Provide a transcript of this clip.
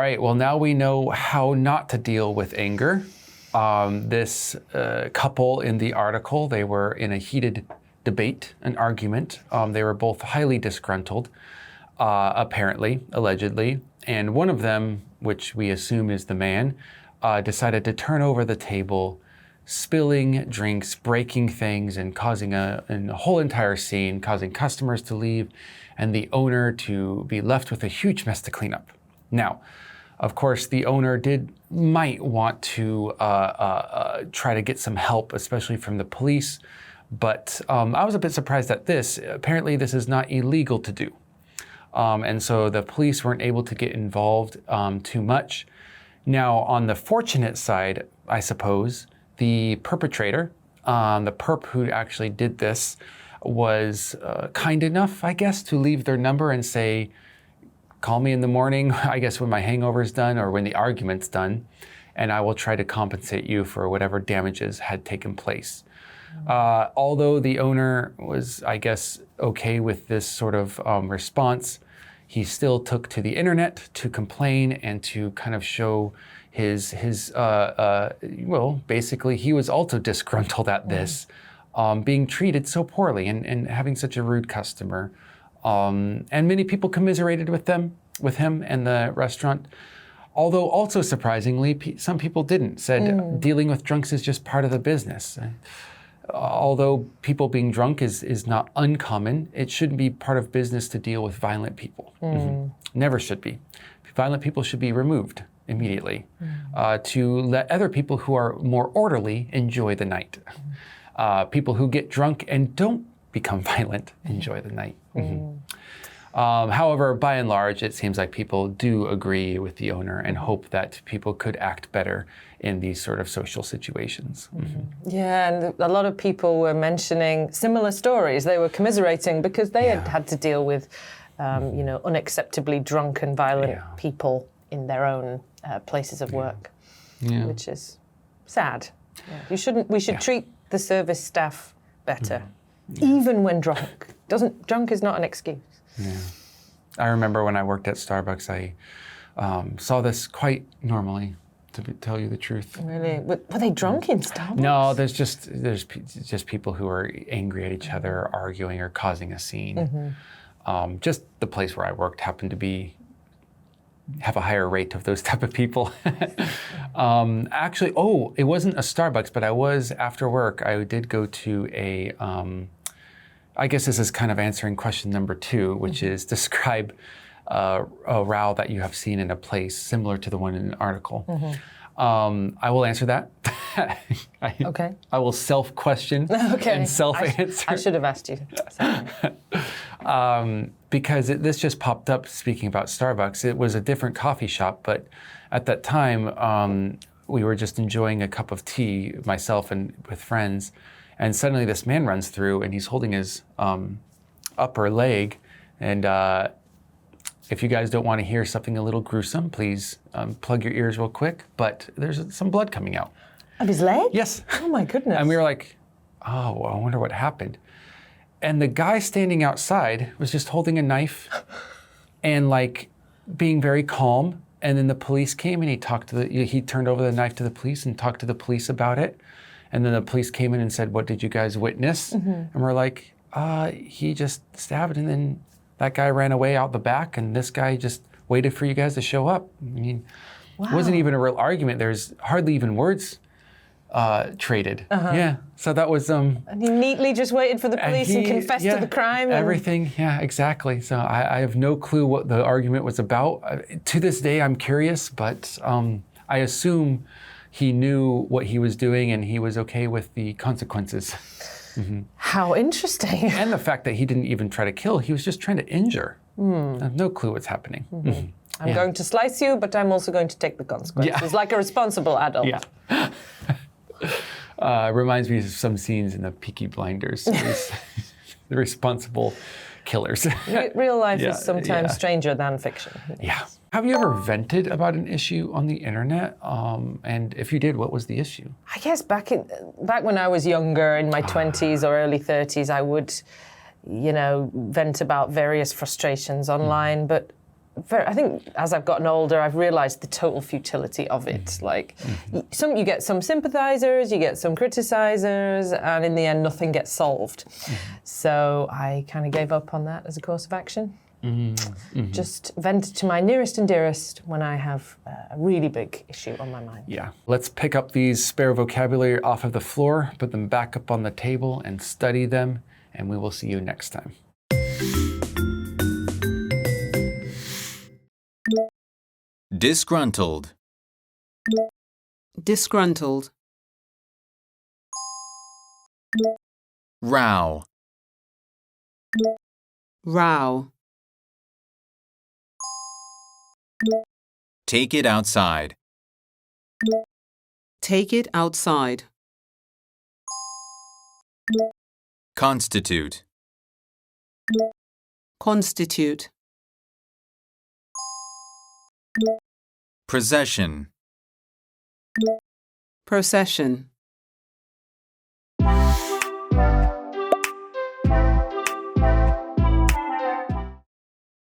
right, well, now we know how not to deal with anger. This couple in the article, they were in a heated debate, an argument. They were both highly disgruntled, apparently, allegedly. And one of them, which we assume is the man, decided to turn over the table, spilling drinks, breaking things, and causing a whole entire scene, causing customers to leave and the owner to be left with a huge mess to clean up. Now, of course, the owner might want to try to get some help, especially from the police. But I was a bit surprised at this. Apparently, this is not illegal to do. And so the police weren't able to get involved too much. Now, on the fortunate side, I suppose, the perpetrator, the perp who actually did this, was kind enough, I guess, to leave their number and say, call me in the morning, I guess when my hangover's done or when the argument's done, and I will try to compensate you for whatever damages had taken place. Although the owner was, I guess, okay with this sort of response, he still took to the internet to complain and to kind of show well, basically he was also disgruntled at this, being treated so poorly and having such a rude customer. And many people commiserated with him and the restaurant. Although also surprisingly, some people didn't, said dealing with drunks is just part of the business. Although people being drunk is not uncommon, it shouldn't be part of business to deal with violent people. Never should be. Violent people should be removed immediately to let other people who are more orderly enjoy the night. People who get drunk and don't become violent enjoy the night. However, by and large, it seems like people do agree with the owner and hope that people could act better in these sort of social situations. Yeah, and a lot of people were mentioning similar stories. They were commiserating because they had to deal with, unacceptably drunk and violent people in their own places of work, which is sad. Yeah. We should treat the service staff better, even when drunk. Drunk is not an excuse. Yeah. I remember when I worked at Starbucks, I saw this quite normally, to tell you the truth. Really? Were they drunk in Starbucks? No, there's just people who are angry at each other, arguing or causing a scene. Just the place where I worked happened to have a higher rate of those type of people. Actually, it wasn't a Starbucks, but after work, I did go to a, I guess this is kind of answering question number 2, which is describe a row that you have seen in a place similar to the one in an article. I will answer that. Okay. I will self-question and self-answer. I should have asked you. Because this just popped up speaking about Starbucks. It was a different coffee shop, but at that time, we were just enjoying a cup of tea, myself and with friends, and suddenly this man runs through and he's holding his upper leg. And if you guys don't want to hear something a little gruesome, please plug your ears real quick, but there's some blood coming out. Of his leg? Yes. Oh my goodness. And we were like, oh, well, I wonder what happened. And the guy standing outside was just holding a knife and like being very calm. And then the police came and he turned over the knife to the police and talked to the police about it. And then the police came in and said, what did you guys witness? And we're like, he just stabbed and then that guy ran away out the back and this guy just waited for you guys to show up. I mean, It wasn't even a real argument. There's hardly even words traded. Yeah, so that was... and he neatly just waited for the police and confessed to the crime. Everything, exactly. So I have no clue what the argument was about. To this day, I'm curious, but I assume he knew what he was doing and he was okay with the consequences. How interesting. And the fact that he didn't even try to kill, he was just trying to injure. I have no clue what's happening. I'm going to slice you, but I'm also going to take the consequences, like a responsible adult. Reminds me of some scenes in the Peaky Blinders. The responsible killers. Real life is sometimes stranger than fiction. Yes. Have you ever vented about an issue on the internet? And if you did, what was the issue? I guess back when I was younger, in my 20s or early 30s, I would, vent about various frustrations online. But I think as I've gotten older, I've realised the total futility of it. Like, you get some sympathisers, you get some criticisers, and in the end, nothing gets solved. So I kind of gave up on that as a course of action. Just vent to my nearest and dearest when I have a really big issue on my mind. Yeah. Let's pick up these spare vocabulary off of the floor, put them back up on the table, and study them, and we will see you next time. Disgruntled. Disgruntled. Row. Row. Take it outside. Take it outside. Constitute. Constitute. Procession. Procession.